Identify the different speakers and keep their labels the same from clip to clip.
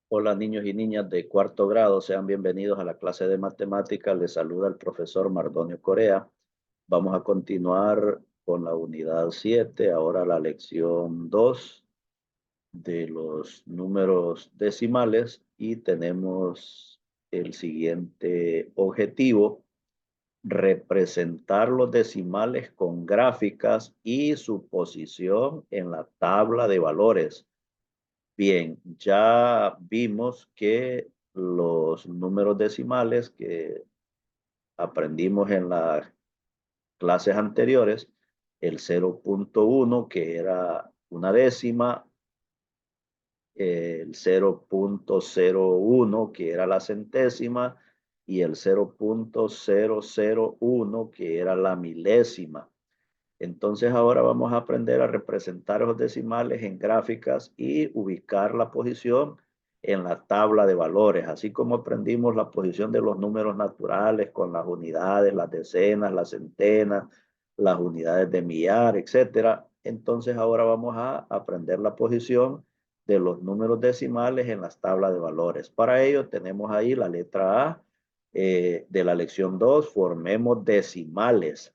Speaker 1: Hola niños y niñas de cuarto grado, sean bienvenidos a la clase de matemáticas. Les saluda el profesor Mardonio Corea. Vamos a continuar con la unidad 7, ahora la lección 2 de los números decimales y tenemos el siguiente objetivo: representar los decimales con gráficas y su posición en la tabla de valores. Bien, ya vimos que los números decimales que aprendimos en las clases anteriores, el 0.1 que era una décima, el 0.01 que era la centésima y el 0.001 que era la milésima. Entonces ahora vamos a aprender a representar los decimales en gráficas y ubicar la posición en la tabla de valores, así como aprendimos la posición de los números naturales con las unidades, las decenas, las centenas, las unidades de millar, etcétera. Entonces ahora vamos a aprender la posición de los números decimales en las tablas de valores. Para ello tenemos ahí la letra A de la lección 2, formemos decimales.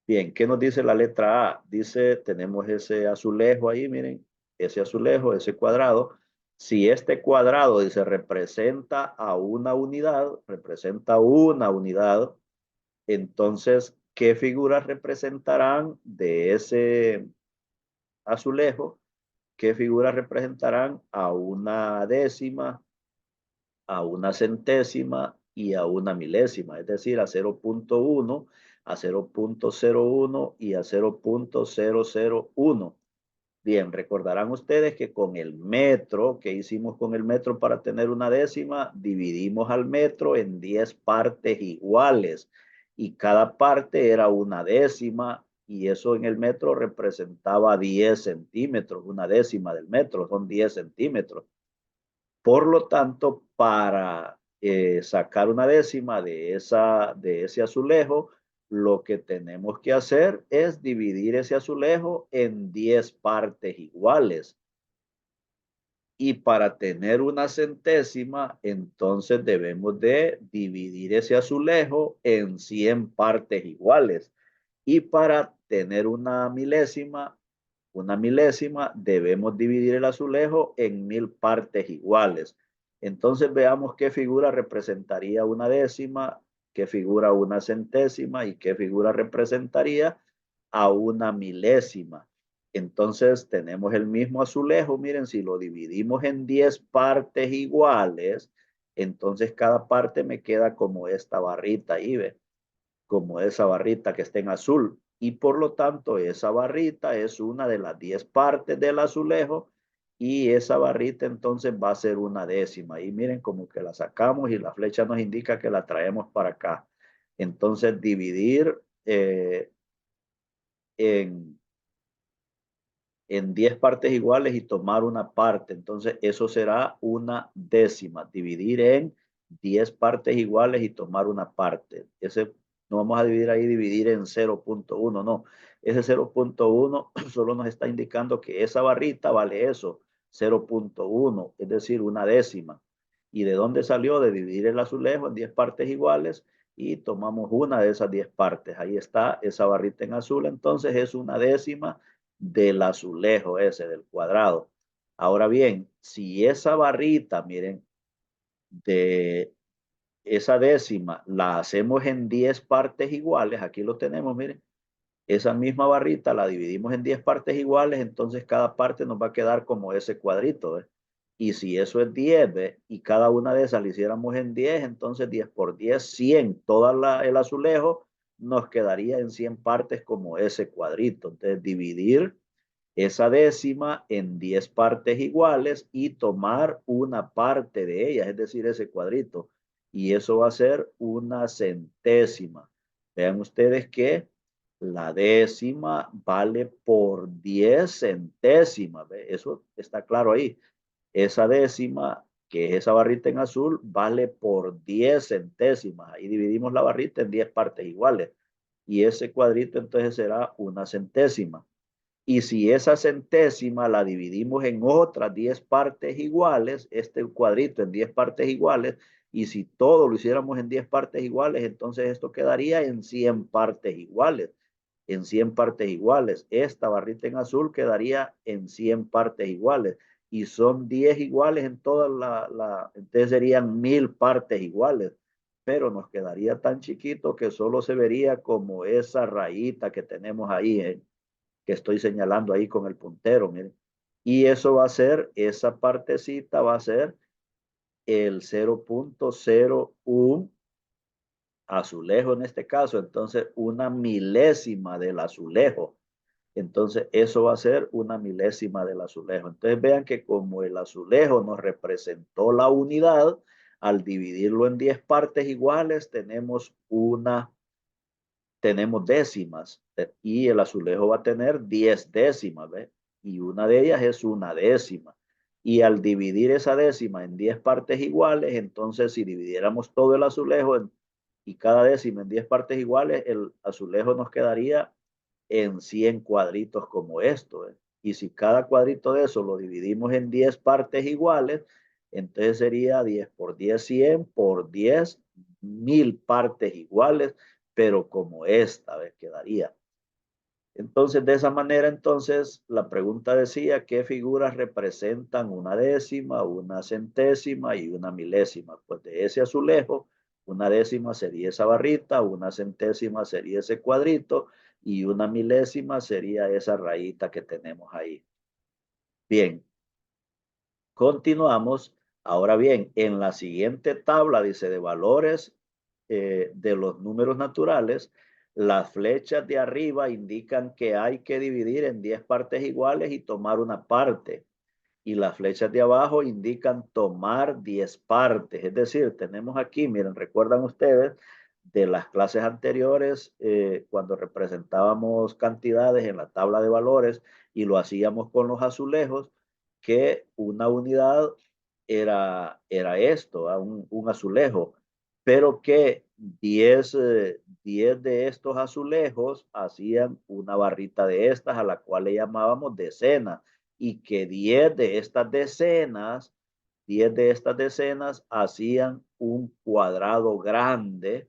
Speaker 1: Bien, ¿qué nos dice la letra A? Dice, tenemos ese azulejo ahí, miren, ese azulejo, ese cuadrado. Si este cuadrado dice representa una unidad, entonces, ¿qué figuras representarán de ese azulejo? ¿Qué figuras representarán a una décima, a una centésima y a una milésima? Es decir, a 0.1, a 0.01 y a 0.001. Bien, recordarán ustedes que con el metro, que hicimos con el metro para tener una décima, dividimos al metro en 10 partes iguales y cada parte era una décima y eso en el metro representaba 10 centímetros, una décima del metro, son 10 centímetros. Por lo tanto, para sacar una décima de ese azulejo, lo que tenemos que hacer es dividir ese azulejo en 10 partes iguales. Y para tener una centésima, entonces debemos de dividir ese azulejo en 100 partes iguales. Y para tener una milésima, debemos dividir el azulejo en 1000 partes iguales. Entonces veamos qué figura representaría una décima, qué figura una centésima y qué figura representaría a una milésima. Entonces tenemos el mismo azulejo. Miren, si lo dividimos en 10 partes iguales, entonces cada parte me queda como esta barrita ahí, ¿ve? Como esa barrita que está en azul. Y por lo tanto, esa barrita es una de las 10 partes del azulejo y esa barrita entonces va a ser una décima. Y miren como que la sacamos y la flecha nos indica que la traemos para acá. Entonces, dividir en, en 10 partes iguales y tomar una parte. Entonces, eso será una décima. Dividir en 10 partes iguales y tomar una parte. Ese no vamos a dividir ahí, dividir en 0.1, no. Ese 0.1 solo nos está indicando que esa barrita vale eso, 0.1, es decir, una décima. ¿Y de dónde salió? De dividir el azulejo en 10 partes iguales y tomamos una de esas 10 partes. Ahí está esa barrita en azul, entonces es una décima del azulejo ese, del cuadrado. Ahora bien, si esa barrita, miren, de esa décima la hacemos en 10 partes iguales, aquí lo tenemos, miren, esa misma barrita la dividimos en 10 partes iguales, entonces cada parte nos va a quedar como ese cuadrito, ¿ves? Y si eso es 10, ¿ves? Y cada una de esas la hiciéramos en 10, entonces 10 por 10, 100. Todo el azulejo nos quedaría en 100 partes como ese cuadrito. Entonces dividir esa décima en 10 partes iguales y tomar una parte de ellas, es decir, ese cuadrito. Y eso va a ser una centésima. Vean ustedes que la décima vale por 10 centésimas. ¿Ve? Eso está claro ahí. Esa décima, que es esa barrita en azul, vale por 10 centésimas. Ahí dividimos la barrita en 10 partes iguales. Y ese cuadrito entonces será una centésima. Y si esa centésima la dividimos en otras 10 partes iguales, este cuadrito en 10 partes iguales, y si todo lo hiciéramos en 10 partes iguales, entonces esto quedaría en 100 partes iguales. En 100 partes iguales. Esta barrita en azul quedaría en 100 partes iguales. Y son 10 iguales en toda entonces serían 1000 partes iguales. Pero nos quedaría tan chiquito que solo se vería como esa rayita que tenemos ahí, que estoy señalando ahí con el puntero, miren. Y eso va a ser, esa partecita va a ser el 0.01 azulejo en este caso, entonces una milésima del azulejo. Entonces eso va a ser una milésima del azulejo. Entonces vean que como el azulejo nos representó la unidad, al dividirlo en 10 partes iguales tenemos décimas, y el azulejo va a tener 10 décimas, ¿ve? Y una de ellas es una décima. Y al dividir esa décima en 10 partes iguales, entonces si dividiéramos todo el azulejo y cada décima en 10 partes iguales, el azulejo nos quedaría en 100 cuadritos como esto, ¿eh? Y si cada cuadrito de eso lo dividimos en 10 partes iguales, entonces sería 10 por 10, 100 por 10, 1000 partes iguales, pero como esta vez quedaría. Entonces, de esa manera, entonces, la pregunta decía, ¿qué figuras representan una décima, una centésima y una milésima? Pues de ese azulejo, una décima sería esa barrita, una centésima sería ese cuadrito y una milésima sería esa rayita que tenemos ahí. Bien, continuamos. Ahora bien, en la siguiente tabla dice de valores de los números naturales, las flechas de arriba indican que hay que dividir en 10 partes iguales y tomar una parte. Y las flechas de abajo indican tomar 10 partes. Es decir, tenemos aquí, miren, recuerdan ustedes de las clases anteriores, cuando representábamos cantidades en la tabla de valores y lo hacíamos con los azulejos, que una unidad era esto, un azulejo, pero que 10 de estos azulejos hacían una barrita de estas a la cual le llamábamos decena, y que 10 de estas decenas hacían un cuadrado grande,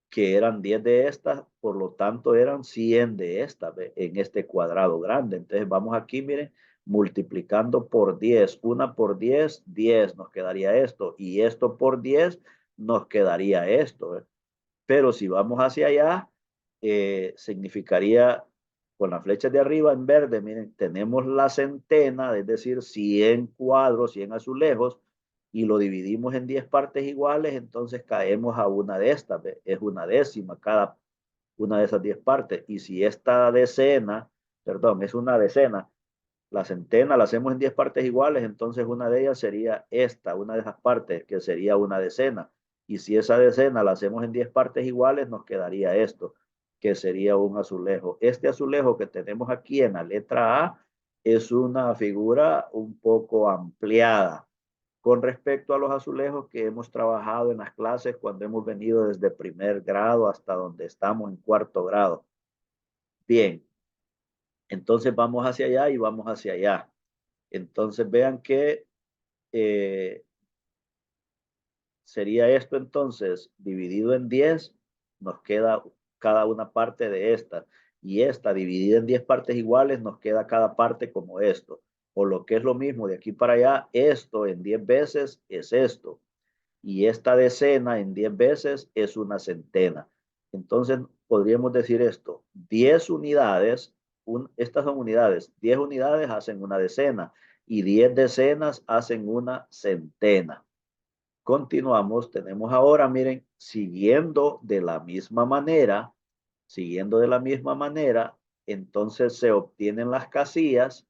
Speaker 1: que eran 10 de estas, por lo tanto eran 100 de estas en este cuadrado grande. Entonces vamos aquí, miren, multiplicando por 10, una por 10, 10 nos quedaría esto, y esto por 10 nos quedaría esto. Pero si vamos hacia allá, significaría con la flecha de arriba en verde, miren, tenemos la centena, es decir, 100 cuadros, 100 azulejos, y lo dividimos en 10 partes iguales, entonces caemos a una de estas, ¿ve? Es una décima cada una de esas 10 partes. Y si esta decena, perdón, es una decena, la centena la hacemos en 10 partes iguales, entonces una de ellas sería esta, una de esas partes, que sería una decena. Y si esa decena la hacemos en 10 partes iguales, nos quedaría esto, que sería un azulejo. Este azulejo que tenemos aquí en la letra A es una figura un poco ampliada con respecto a los azulejos que hemos trabajado en las clases cuando hemos venido desde primer grado hasta donde estamos en cuarto grado. Bien, entonces vamos hacia allá y vamos hacia allá. Entonces vean que eh, sería esto entonces dividido en 10, nos queda cada una parte de esta. Y esta dividida en 10 partes iguales, nos queda cada parte como esto. O lo que es lo mismo de aquí para allá, esto en 10 veces es esto. Y esta decena en 10 veces es una centena. Entonces podríamos decir esto, 10 unidades, estas son unidades, 10 unidades hacen una decena y 10 decenas hacen una centena. Continuamos, tenemos ahora, miren, siguiendo de la misma manera, entonces se obtienen las casillas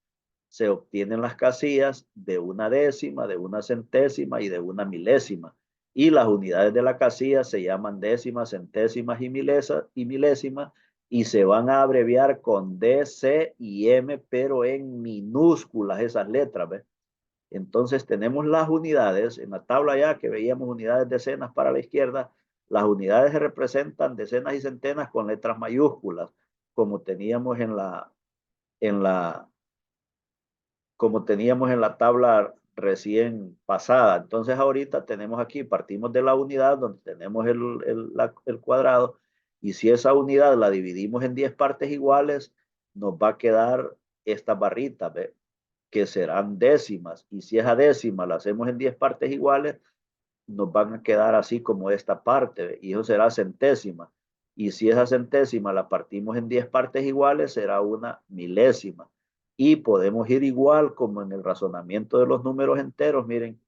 Speaker 1: de una décima, de una centésima y de una milésima. Y las unidades de la casilla se llaman décimas, centésimas y milésimas, y se van a abreviar con D, C y M, pero en minúsculas esas letras, ¿ves? Entonces tenemos las unidades, en la tabla ya que veíamos unidades decenas para la izquierda, las unidades se representan decenas y centenas con letras mayúsculas, como teníamos en la, como teníamos en la tabla recién pasada. Entonces ahorita tenemos aquí, partimos de la unidad donde tenemos el cuadrado, y si esa unidad la dividimos en 10 partes iguales, nos va a quedar esta barrita, ¿ve? Que serán décimas. Y si esa décima la hacemos en 10 partes iguales, nos van a quedar así como esta parte, ¿ve? Y eso será centésima. Y si esa centésima la partimos en 10 partes iguales, será una milésima. Y podemos ir igual como en el razonamiento de los números enteros. Miren,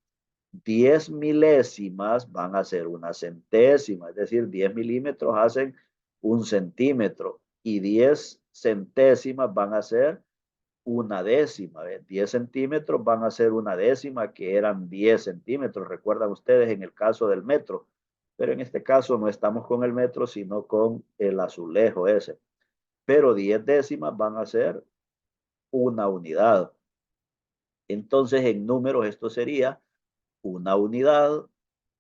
Speaker 1: 10 milésimas van a ser una centésima, es decir, 10 milímetros hacen un centímetro, y 10 centésimas van a ser una décima. 10 centímetros van a ser una décima, que eran 10 centímetros. Recuerdan ustedes en el caso del metro, pero en este caso no estamos con el metro, sino con el azulejo ese. Pero 10 décimas van a ser una unidad. Entonces, en números, esto sería una unidad,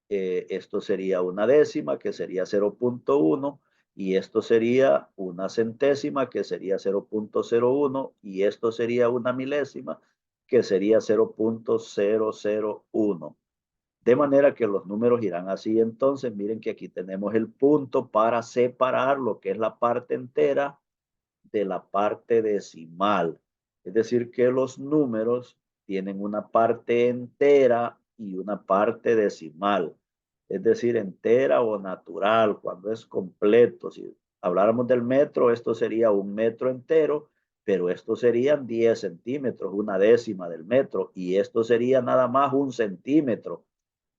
Speaker 1: esto sería una décima, que sería 0,1, y esto sería una centésima, que sería 0,01, y esto sería una milésima, que sería 0,001. De manera que los números irán así. Entonces, miren que aquí tenemos el punto para separar lo que es la parte entera de la parte decimal. Es decir, que los números tienen una parte entera y una parte decimal. Es decir, entera o natural, cuando es completo. Si habláramos del metro, esto sería un metro entero, pero esto serían 10 centímetros, una décima del metro, y esto sería nada más un centímetro,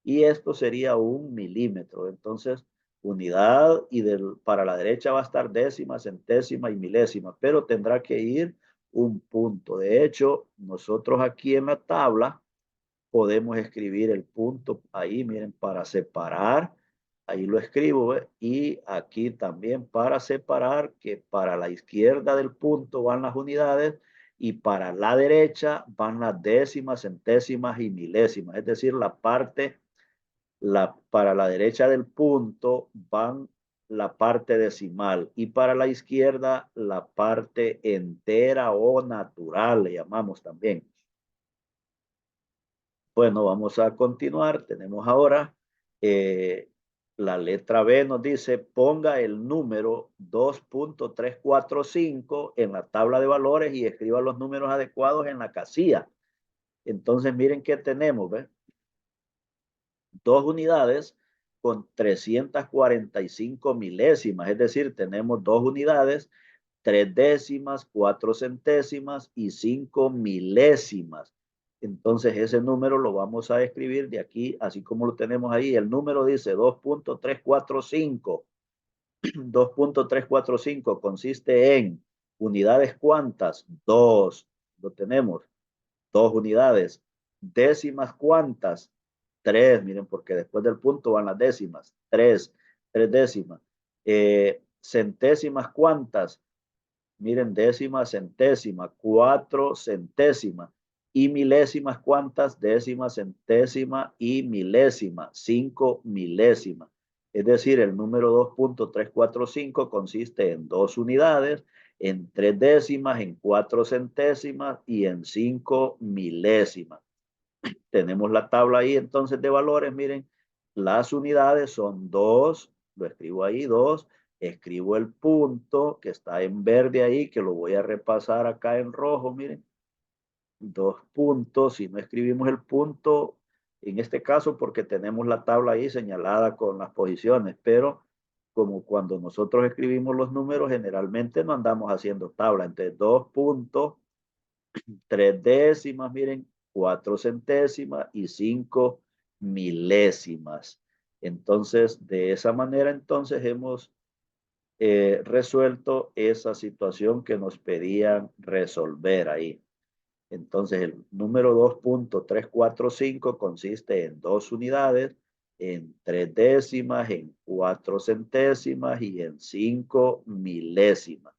Speaker 1: y esto sería un milímetro. Entonces, unidad, y para la derecha va a estar décima, centésima y milésima, pero tendrá que ir un punto. De hecho, nosotros aquí en la tabla podemos escribir el punto ahí, miren, para separar. Ahí lo escribo, ¿ve? Y aquí también para separar, que para la izquierda del punto van las unidades y para la derecha van las décimas, centésimas y milésimas. Es decir, la parte, para la derecha del punto van la parte decimal, y para la izquierda la parte entera o natural, le llamamos también. Bueno, vamos a continuar. Tenemos ahora eh, la letra B, nos dice ponga el número 2,345 en la tabla de valores y escriba los números adecuados en la casilla. Entonces miren qué tenemos, ¿ves? Dos unidades con 345 milésimas, es decir, tenemos dos unidades, tres décimas, cuatro centésimas y 5 milésimas. Entonces ese número lo vamos a escribir de aquí, así como lo tenemos ahí. El número dice 2,345. 2,345 consiste en unidades, ¿cuántas? Dos. Lo tenemos. Dos unidades. Décimas, ¿cuántas? Tres, miren, porque después del punto van las décimas. Tres décimas. Centésimas, ¿cuántas? Miren, décima, centésima, cuatro centésimas. Y milésimas, ¿cuántas? Décima, centésima y milésima, 5 milésimas. Es decir, el número 2,345 consiste en dos unidades, en tres décimas, en cuatro centésimas y en 5 milésimas. Tenemos la tabla ahí entonces de valores. Miren, las unidades son dos, lo escribo ahí, dos. Escribo el punto que está en verde ahí, que lo voy a repasar acá en rojo. Miren, dos puntos. Si no escribimos el punto, en este caso porque tenemos la tabla ahí señalada con las posiciones, pero como cuando nosotros escribimos los números, generalmente no andamos haciendo tabla. Entonces, dos puntos, tres décimas, miren, cuatro centésimas y 5 milésimas. Entonces, de esa manera, entonces hemos resuelto esa situación que nos pedían resolver ahí. Entonces, el número 2,345 consiste en dos unidades, en tres décimas, en cuatro centésimas y en 5 milésimas.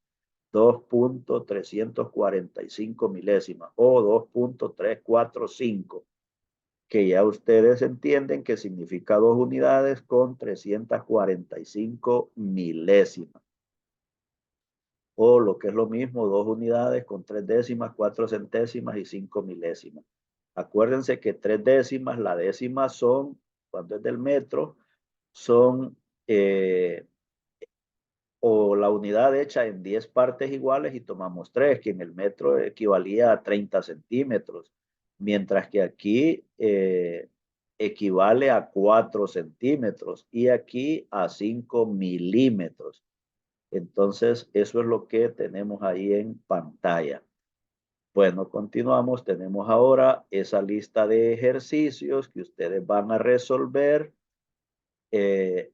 Speaker 1: 2,345 milésimas o 2,345, que ya ustedes entienden que significa dos unidades con 345 milésimas. o lo que es lo mismo, 2 unidades con 3 décimas, 4 centésimas y 5 milésimas. Acuérdense que 3 décimas, la décima son, cuando es del metro, son o la unidad hecha en 10 partes iguales y tomamos 3, que en el metro equivalía a 30 centímetros, mientras que aquí equivale a 4 centímetros y aquí a 5 milímetros. Entonces, eso es lo que tenemos ahí en pantalla. Bueno, continuamos. Tenemos ahora esa lista de ejercicios que ustedes van a resolver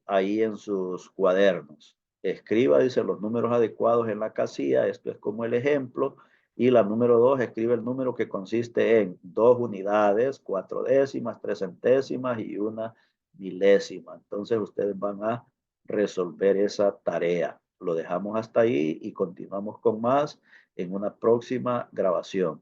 Speaker 1: ahí en sus cuadernos. Escriba, dice, los números adecuados en la casilla. Esto es como el ejemplo. Y la número 2, escribe el número que consiste en 2 unidades, 4 décimas, 3 centésimas y 1 milésima. Entonces, ustedes van a resolver esa tarea. Lo dejamos hasta ahí y continuamos con más en una próxima grabación.